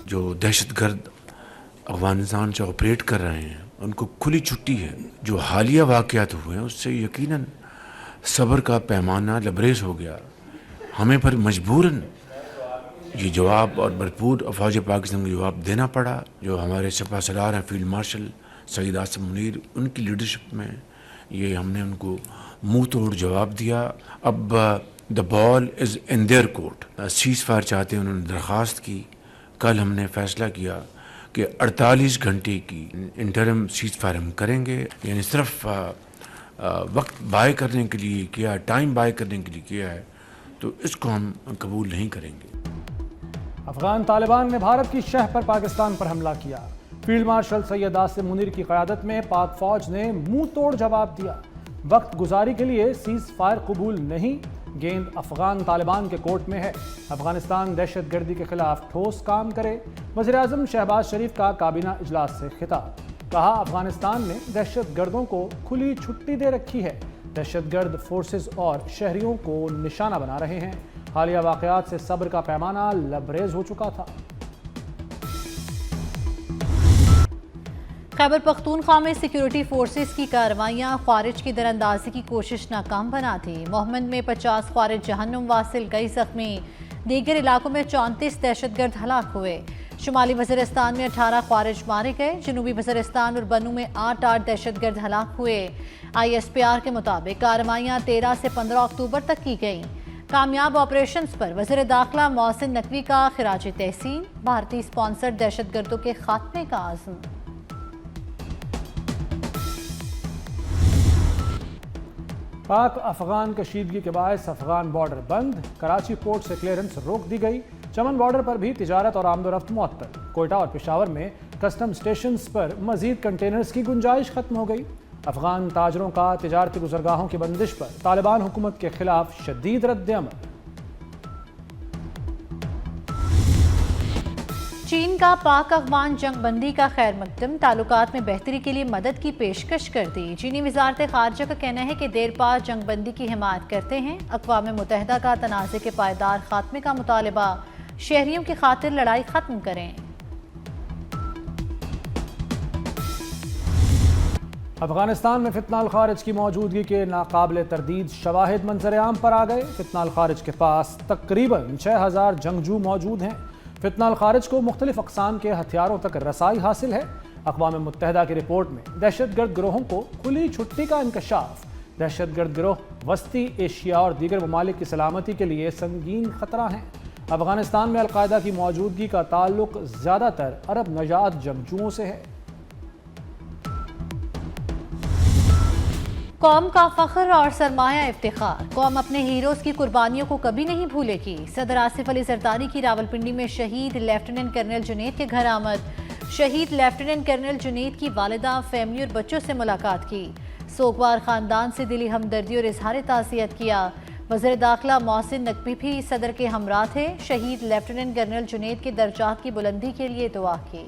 جو دہشت گرد افغانستان سے آپریٹ کر رہے ہیں ان کو کھلی چھٹی ہے. جو حالیہ واقعات ہوئے ہیں اس سے یقیناً صبر کا پیمانہ لبریز ہو گیا. ہمیں پر مجبوراً یہ جواب اور بھرپور افواج پاکستان کو جواب دینا پڑا. جو ہمارے سپہ سالار ہیں فیلڈ مارشل سید آصف منیر، ان کی لیڈرشپ میں یہ ہم نے ان کو منہ توڑ جواب دیا. اب the ball is in their court. Ceasefire چاہتے ہیں، انہوں نے درخواست کی. کل ہم نے فیصلہ کیا کہ 48 گھنٹے کی انٹرم سیز فائر ہم کریں گے. یعنی صرف وقت بائے کرنے کے لیے کیا، ٹائم بائے کرنے کے لیے کیا ہے، تو اس کو ہم قبول نہیں کریں گے. افغان طالبان نے بھارت کی شہ پر پاکستان پر حملہ کیا. فیلڈ مارشل سید آصف منیر کی قیادت میں پاک فوج نے منہ توڑ جواب دیا. وقت گزاری کے لیے سیز فائر قبول نہیں. گیند افغان طالبان کے کورٹ میں ہے. افغانستان دہشت گردی کے خلاف ٹھوس کام کرے. وزیراعظم شہباز شریف کا کابینہ اجلاس سے خطاب. کہا افغانستان نے دہشت گردوں کو کھلی چھٹی دے رکھی ہے. دہشت گرد فورسز اور شہریوں کو نشانہ بنا رہے ہیں. حالیہ واقعات سے صبر کا پیمانہ لبریز ہو چکا تھا. خیبر پختونخوا میں سیکیورٹی فورسز کی کارروائیاں خوارج کی دراندازی کی کوشش ناکام بنا تھی. موہمند میں 50 خوارج جہنم واصل، کئی زخمی. دیگر علاقوں میں 34 دہشت گرد ہلاک ہوئے. شمالی وزیرستان میں 18 خوارج مارے گئے. جنوبی وزیرستان اور بنو میں 8 دہشت گرد ہلاک ہوئے. ISPR کے مطابق کارروائیاں 13 سے 15 اکتوبر تک کی گئیں. کامیاب آپریشنز پر وزیر داخلہ محسن نقوی کا خراج تحسین. بھارتی اسپانسر دہشت گردوں کے خاتمے کا عزم. پاک افغان کشیدگی کے باعث افغان بارڈر بند. کراچی پورٹ سے کلیئرنس روک دی گئی. چمن بارڈر پر بھی تجارت اور آمد و رفت معطل. کوئٹہ اور پشاور میں کسٹم سٹیشنز پر مزید کنٹینرز کی گنجائش ختم ہو گئی. افغان تاجروں کا تجارتی گزرگاہوں کی بندش پر طالبان حکومت کے خلاف شدید رد عمل. چین کا پاک افغان جنگ بندی کا خیر مقدم. تعلقات میں بہتری کے لیے مدد کی پیشکش کر دی. چینی وزارت خارجہ کا کہنا ہے کہ دیر پا جنگ بندی کی حمایت کرتے ہیں. اقوام متحدہ کا تنازع کے پائیدار خاتمے کا مطالبہ. شہریوں کی خاطر لڑائی ختم کریں. افغانستان میں فتنہ الخارج کی موجودگی کے ناقابل تردید شواہد منظر عام پر آ گئے. فتنہ الخارج کے پاس تقریباً 6000 جنگجو موجود ہیں. فتنہ الخارج کو مختلف اقسام کے ہتھیاروں تک رسائی حاصل ہے. اقوام متحدہ کی رپورٹ میں دہشت گرد گروہوں کو کھلی چھٹی کا انکشاف. دہشت گرد گروہ وسطی ایشیا اور دیگر ممالک کی سلامتی کے لیے سنگین خطرہ ہیں. افغانستان میں القاعدہ کی موجودگی کا تعلق زیادہ تر عرب نژاد جنگجوؤں سے ہے. قوم کا فخر اور سرمایہ افتخار. قوم اپنے ہیروز کی قربانیوں کو کبھی نہیں بھولے گی. صدر آصف علی زرداری کی راولپنڈی میں شہید لیفٹیننٹ کرنل جنید کے گھر آمد. شہید لیفٹیننٹ کرنل جنید کی والدہ، فیملی اور بچوں سے ملاقات کی. سوگوار خاندان سے دلی ہمدردی اور اظہار تعزیت کیا. وزیر داخلہ محسن نقوی بھی صدر کے ہمراہ تھے. شہید لیفٹیننٹ کرنل جنید کے درجات کی بلندی کے لیے دعا کی.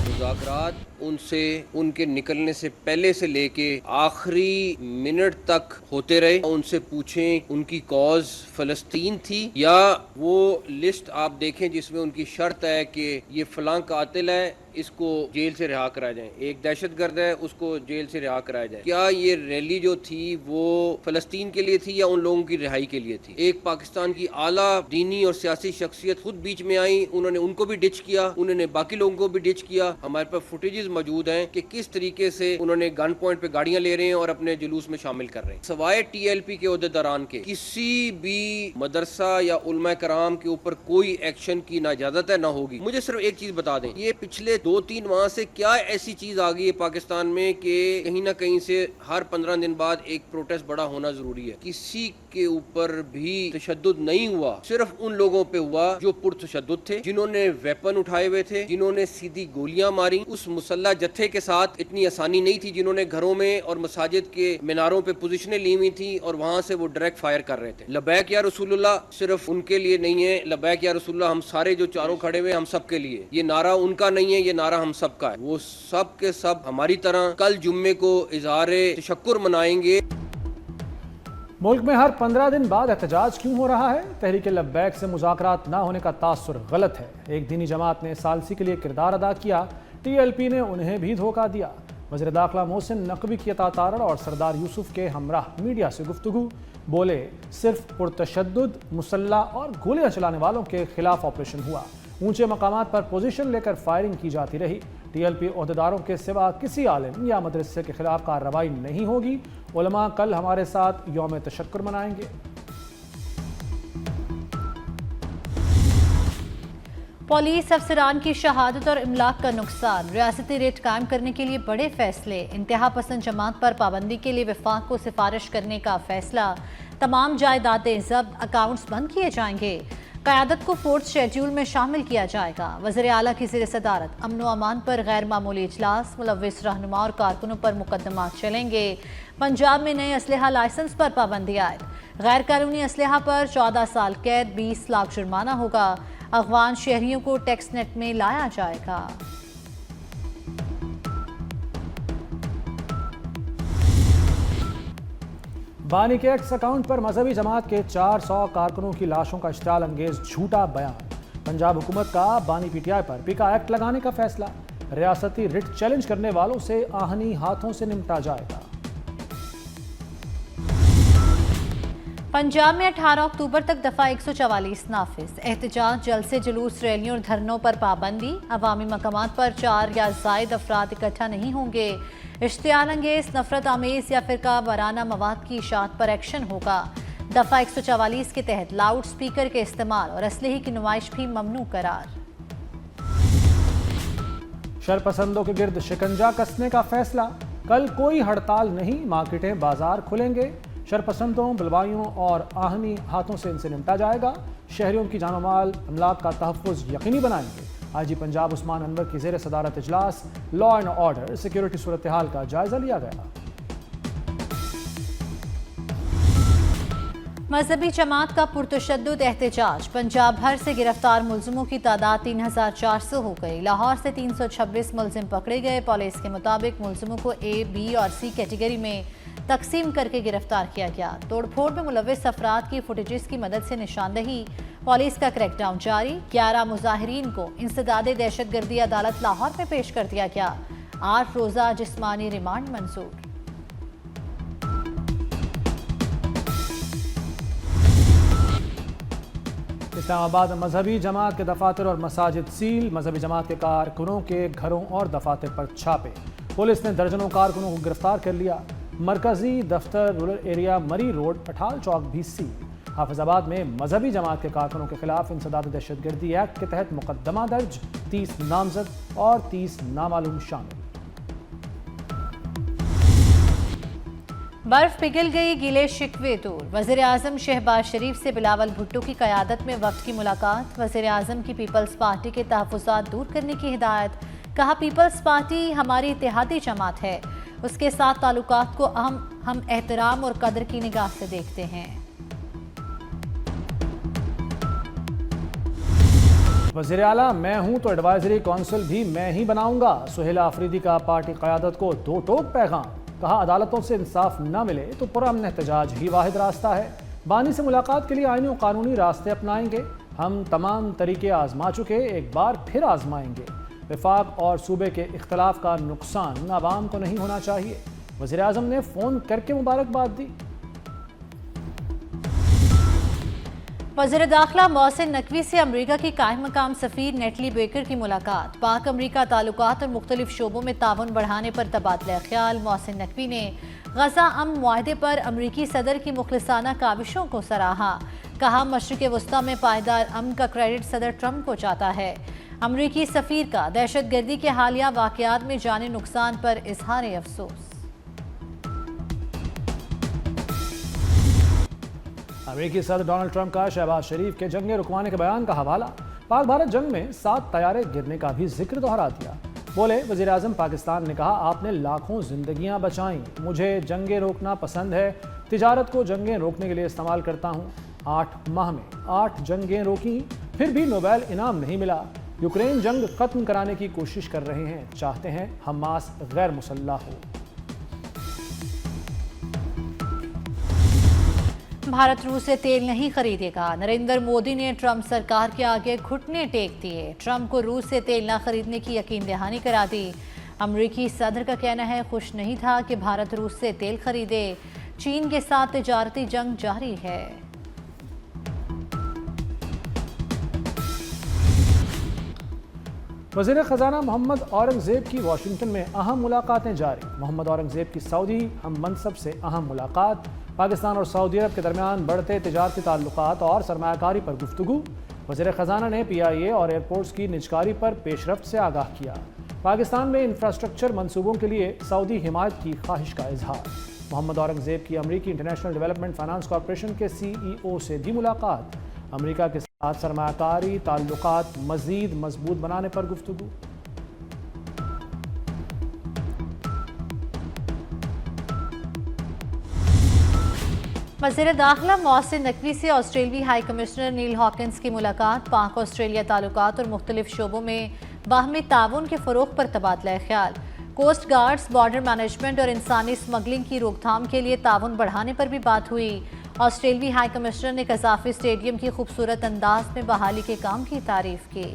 مذاکرات ان سے ان کے نکلنے سے پہلے سے لے کے آخری منٹ تک ہوتے رہے. ان سے پوچھیں ان کی کاز فلسطین تھی یا وہ لسٹ آپ دیکھیں جس میں ان کی شرط ہے کہ یہ فلاں قاتل ہے، اس کو جیل سے رہا کرایا جائے، ایک دہشت گرد ہے اس کو جیل سے رہا کرایا جائے. کیا یہ ریلی جو تھی وہ فلسطین کے لیے تھی یا ان لوگوں کی رہائی کے لیے تھی؟ ایک پاکستان کی اعلیٰ دینی اور سیاسی شخصیت خود بیچ میں آئی، انہوں نے ان کو بھی ڈچ کیا، انہوں نے باقی لوگوں کو بھی ڈچ کیا. ہمارے پاس فوٹیجز موجود ہیں کہ کس طریقے سے انہوں نے گن پوائنٹ پہ گاڑیاں لے رہے ہیں اور اپنے جلوس میں شامل کر رہے ہیں. سوائے TLP کے عہدیداران کے کسی بھی مدرسہ یا علماء کرام کے اوپر کوئی ایکشن کی نہ اجازت ہے نہ ہوگی. مجھے صرف ایک چیز بتا دیں، یہ پچھلے 2-3 ماہ سے کیا ایسی چیز آ گئی ہے پاکستان میں کہ کہیں نہ کہیں سے ہر 15 دن بعد ایک پروٹیسٹ بڑا ہونا ضروری ہے؟ کسی کے اوپر بھی تشدد نہیں ہوا، صرف ان لوگوں پہ ہوا جو پرتشدد تھے، جنہوں نے ویپن اٹھائے ہوئے تھے، جنہوں نے سیدھی گولیاں ماری. اس مسلح جتھے کے ساتھ اتنی آسانی نہیں تھی جنہوں نے گھروں میں اور مساجد کے میناروں پہ پوزیشنیں لی ہوئی تھی اور وہاں سے وہ ڈائریکٹ فائر کر رہے تھے. لبیک یا رسول اللہ صرف ان کے لیے نہیں ہے، لبیک یا رسول اللہ ہم سارے جو چاروں کھڑے ہوئے ہم سب کے لیے. یہ نعرہ ان کا نہیں ہے، یہ نعرہ ہم سب کا ہے. وہ سب کے سب ہماری طرح کل جمعے کو اظہار تشکر منائیں گے. मुल्क में हर 15 दिन बाद एहतजाज क्यों हो रहा है? तहरीक लब्बैक से मुज़ाकरात ना होने का तासुर गलत है। एक दीनी जमात ने सालसी के लिए किरदार अदा किया, TLP ने उन्हें भी धोखा दिया। वज़ीर दाखिला मोहसिन नकवी की अता तारड़ और सरदार यूसुफ के हमराह मीडिया से गुफ्तगू, बोले सिर्फ पुरतशद्दुद, मुसल्लह और गोलियां चलाने वालों के खिलाफ ऑपरेशन हुआ। ऊंचे मकामात पर पोजीशन लेकर फायरिंग की जाती रही। TLP ओहदेदारों के सिवा किसी आलिम या मदरसे के खिलाफ कार्रवाई नहीं होगी। उलमा कल हमारे साथ यौम तशक्कुर मनाएंगे। पुलिस अफसरान की शहादत और इमलाक का नुकसान, रियासती रेट कायम करने के लिए बड़े फैसले, इंतहा पसंद जमात पर पाबंदी के लिए वफाक को सिफारिश करने का फैसला, तमाम जायदादें जब्त, अकाउंट्स बंद किए जाएंगे, क़यादत को फोर्थ शेड्यूल में शामिल किया जाएगा। वज़ीर आला की ज़ेर सदारत अमन व अमान पर गैर मामूली इजलास, मुलव्विस रहनुमा और कारकुनों पर मुकदमात चलेंगे। पंजाब में नए असलहा लाइसेंस पर पाबंदी आयद, गैर कानूनी असलहा पर 14 साल कैद, 20 लाख जुर्माना होगा। अफगान शहरियों को टैक्स नेट में लाया जाएगा। बानी के एक्स अकाउंट पर मजहबी जमात के 400 कारकुनों की लाशों का इश्तियाल अंगेज झूठा बयान। पंजाब हुकूमत का बानी PTI पर पिका एक्ट लगाने का फैसला। रियासती रिट चैलेंज करने वालों से आहनी हाथों से निपटा जाएगा। पंजाब में 18 अक्टूबर तक दफा 144 नाफिज, एहतजाज, जलसे, जुलूस, रैलियों और धरनों पर पाबंदी, अवामी मकामात पर 4 या ज़ायद अफराद इकट्ठा नहीं होंगे। इश्तियाल अंगेज, नफरत आमेज या फिरका वाराना मवाद की इशाअत पर एक्शन होगा। दफा 144 के तहत लाउड स्पीकर के इस्तेमाल और असलहे की नुमाइश भी ममनू करार। शरपसंदों के गिर्द शिकंजा कसने का फैसला, कल कोई हड़ताल नहीं, मार्केटें बाजार खुलेंगे। शरपसंदों, बलवाइयों और आहनी हाथों से इनसे निपटा जाएगा। शहरियों की जानो माल अमलाक का तहफ़्फ़ुज़ यकीनी बनाएंगे। IG पंजाब उस्मान अनवर की ज़ेर सदारत इजलास, लॉ एंड ऑर्डर, सिक्योरिटी सूरत हाल का जायजा लिया गया। मजहबी जमात का पुरतशद्दुद एहतजाज, पंजाब भर से गिरफ्तार मुलजिमों की तादाद 3400 हो गई। लाहौर से 326 मुलजिम पकड़े गए। पुलिस के मुताबिक मुलजिमों को A, B और C कैटेगरी में तकसीम करके गिरफ्तार किया गया। तोड़फोड़ में मुलव्विस अफराद की फुटेजेस की मदद से निशानदही, पुलिस का क्रैकडाउन जारी। 11 मुजाहिरीन को इंसदादे दहशतगर्दी अदालत लाहौर में पेश कर दिया गया। 8 रोज़ा जिस्मानी रिमांड मंजूर। इस्लामाबाद में मजहबी जमात के दफातर और मसाजिद सील, मजहबी जमात के कारकुनों के घरों और दफातर पर छापे। पुलिस ने दर्जनों कारकुनों को गिरफ्तार कर लिया। मरकजी दफ्तर, रूरल एरिया, मरी रोड, पठाल चौक भी सील। हाफिजाबाद में मजहबी जमात के कारकुनों के खिलाफ इंसदाद दहशतगर्दी एक्ट के तहत मुकदमा दर्ज, 30 नामजद और 30 नामालूम शामिल। बर्फ पिघल गई, गिले शिकवे दूर। वज़ीर आज़म शहबाज शरीफ से बिलावल भुट्टो की क़यादत में वक्त की मुलाकात। वज़ीर आज़म की पीपल्स पार्टी के तहफ़्फ़ुज़ात दूर करने की हिदायत। कहा पीपल्स पार्टी हमारी इत्तेहादी जमात है, उसके साथ ताल्लुकात को हम एहतराम और कदर की निगाह से देखते हैं। वज़ीर आला मैं हूं तो एडवाइजरी काउंसिल भी मैं ही बनाऊंगा। सुहेला आफरीदी का पार्टी क़यादत को दो टोक पैगाम। कहा अदालतों से इंसाफ न मिले तो पुरअमन एहतजाज ही वाहिद रास्ता है। बानी से मुलाकात के लिए आईनी और कानूनी रास्ते अपनाएंगे। हम तमाम तरीके आजमा चुके, एक बार फिर आजमाएंगे। वफाक और सूबे के इख्तलाफ का नुकसान आवाम को नहीं होना चाहिए। वज़ीर आज़म ने फ़ोन करके मुबारकबाद दी। वज़ीर दाखिला मोहसिन नकवी से अमरीका की कायम मकाम सफ़ीर नेटली बेकर की मुलाकात। पाक अमरीका ताल्लुकात और मुख्तलिफ शोबों में ताउन बढ़ाने पर तबादला ख्याल। मोहसिन नकवी ने गज़ा अमन मुआहदे पर अमरीकी सदर की मुखलिसाना काविशों को सराहा। कहा मशरिक़ वस्ता में पायदार अमन का क्रेडिट सदर ट्रंप को जाता है। अमरीकी सफ़ीर का दहशतगर्दी के हालिया वाक़यात में जाने नुकसान पर इजहार अफसोस। अमेरिकी सदर डोनाल्ड ट्रंप का शहबाज शरीफ के जंगे रुकवाने के बयान का हवाला। पाक भारत जंग में 7 तैयारे गिरने का भी जिक्र दोहरा दिया। बोले वज़ीर आज़म पाकिस्तान ने कहा आपने लाखों जिंदगियां बचाई, मुझे जंगें रोकना पसंद है, तिजारत को जंगें रोकने के लिए इस्तेमाल करता हूँ। 8 माह में 8 जंगें रोकी, फिर भी नोबेल इनाम नहीं मिला। यूक्रेन जंग खत्म कराने की कोशिश कर रहे हैं, चाहते हैं हमास गैर मुसल्लह हो। भारत रूस से तेल नहीं खरीदेगा। नरेंद्र मोदी ने ट्रंप सरकार के आगे घुटने टेक दिए। ट्रंप को रूस से तेल न खरीदने की यकीन दहानी करा दी। अमरीकी सदर का कहना है खुश नहीं था कि भारत रूस से तेल खरीदे। चीन के साथ तिजारती जंग जारी है। वज़ीर ख़ज़ाना मोहम्मद औरंगज़ेब की वाशिंगटन में अहम मुलाकातें जारी। मोहम्मद औरंगज़ेब की सऊदी हम मनसब से अहम मुलाकात। पाकिस्तान और सऊदी अरब के दरमियान बढ़ते तिजारती ताल्लुकात और सरमायाकारी पर गुफ्तगू। वज़ीर ख़ज़ाना ने PIA और एयरपोर्ट्स की निजकारी पर पेशरफ्त से आगाह किया। पाकिस्तान में इंफ्रास्ट्रक्चर मनसूबों के लिए सऊदी हिमायत की ख्वाहिश का इजहार। मोहम्मद औरंगज़ेब की अमरीकी इंटरनेशनल डेवलपमेंट फाइनेंस कॉरपोरेशन के CEO से भी मुलाकात। अमरीका के साथ सरमायाकारी ताल्लुकात मज़ीद मजबूत बनाने पर गुफ्तगू। वज़ीर दाखिला मोहसिन नकवी से ऑस्ट्रेलियाई हाई कमिश्नर नील हॉकिंस की मुलाकात। पाक ऑस्ट्रेलिया ताल्लुकात और मुख्तलिफ शोबों में बाहमी ताउन के फ़रोग़ पर तबादला ख्याल। कोस्ट गार्ड्स, बॉर्डर मैनेजमेंट और इंसानी स्मगलिंग की रोकथाम के लिए ताउन बढ़ाने पर भी बात हुई। ऑस्ट्रेलियाई हाई कमिश्नर ने कज़ाफ़ी स्टेडियम की खूबसूरत अंदाज में बहाली के काम की तारीफ की।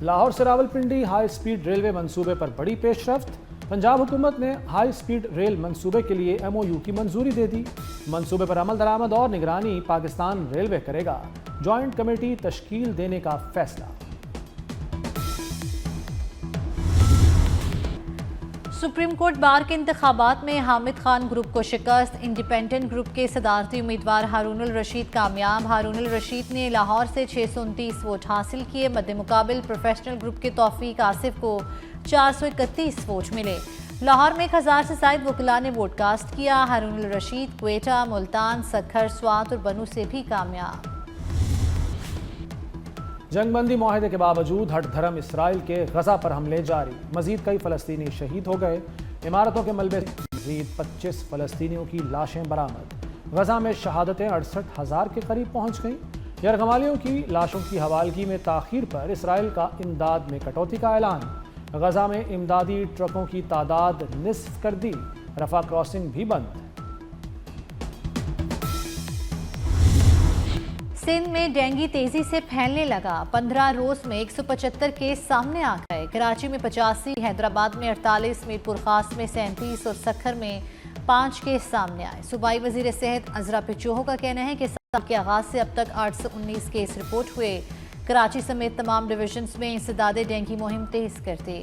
लाहौर से रावलपिंडी हाई स्पीड रेलवे मंसूबे पर बड़ी पेशरफ्त। पंजाब हुकूमत ने हाई स्पीड रेल मंसूबे के लिए MOU की मंजूरी दे दी। मंसूबे पर अमल दरामद और निगरानी पाकिस्तान रेलवे करेगा। जॉइंट कमेटी तश्कील देने का फैसला। सुप्रीम कोर्ट बार के इंतखाबात में हामिद खान ग्रुप को शिकस्त। इंडिपेंडेंट ग्रुप के सदारती उम्मीदवार हारूनुल रशीद कामयाब। हारूनुल रशीद ने लाहौर से 629 वोट हासिल किए। मद्दे मुकाबिल प्रोफेशनल ग्रुप के तौफीक आसिफ को 431 वोट मिले। लाहौर में 1000 से ज़ायद वकला ने वोट कास्ट किया। हारूनुल रशीद क्वेटा, मुल्तान, सखर, स्वात और बनू से भी कामयाब। जंगबंदी मुआहदे के बावजूद हट धर्म इसराइल के गजा पर हमले जारी। मजीद कई फ़लस्तीनी शहीद हो गए। इमारतों के मलबे से मजीद 25 फ़लस्तीनियों की लाशें बरामद। गजा में शहादतें 68,000 के करीब पहुँच गईं। यरगमालियों की लाशों की हवालगी में ताख़ीर पर इसराइल का इमदाद में कटौती का ऐलान। गजा में इमदादी ट्रकों की तादाद निस्फ कर दी। रफा क्रॉसिंग भी बंद। सिंध में डेंगू तेजी से फैलने लगा। 15 रोज में 175 केस सामने आ गए। कराची में 85, हैदराबाद में 48, मीरपुर खास में 37 और सखर में 5 केस सामने आए। सूबाई वजीर सेहत अजरा पिचोहो का कहना है कि साल के आगाज से अब तक 819 केस रिपोर्ट हुए। कराची समेत तमाम डिविजन्स में इंसदादे डेंगू मुहिम तेज कर दी।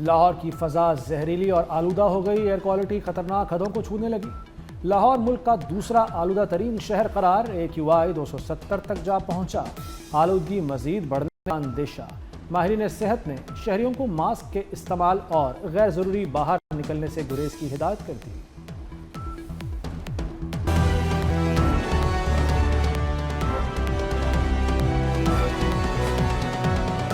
लाहौर की फ़ज़ा जहरीली और आलूदा हो गई। एयर क्वालिटी खतरनाक हदों को छूने लगी। लाहौर मुल्क का दूसरा आलूदा तरीन शहर करार। AQI 270 तक जा पहुंचा। आलूदगी मजीद बढ़ने का अंदेशा। माहिरीन सेहत ने शहरियों को मास्क के इस्तेमाल और गैर ज़रूरी बाहर निकलने से गुरेज की हिदायत कर दी।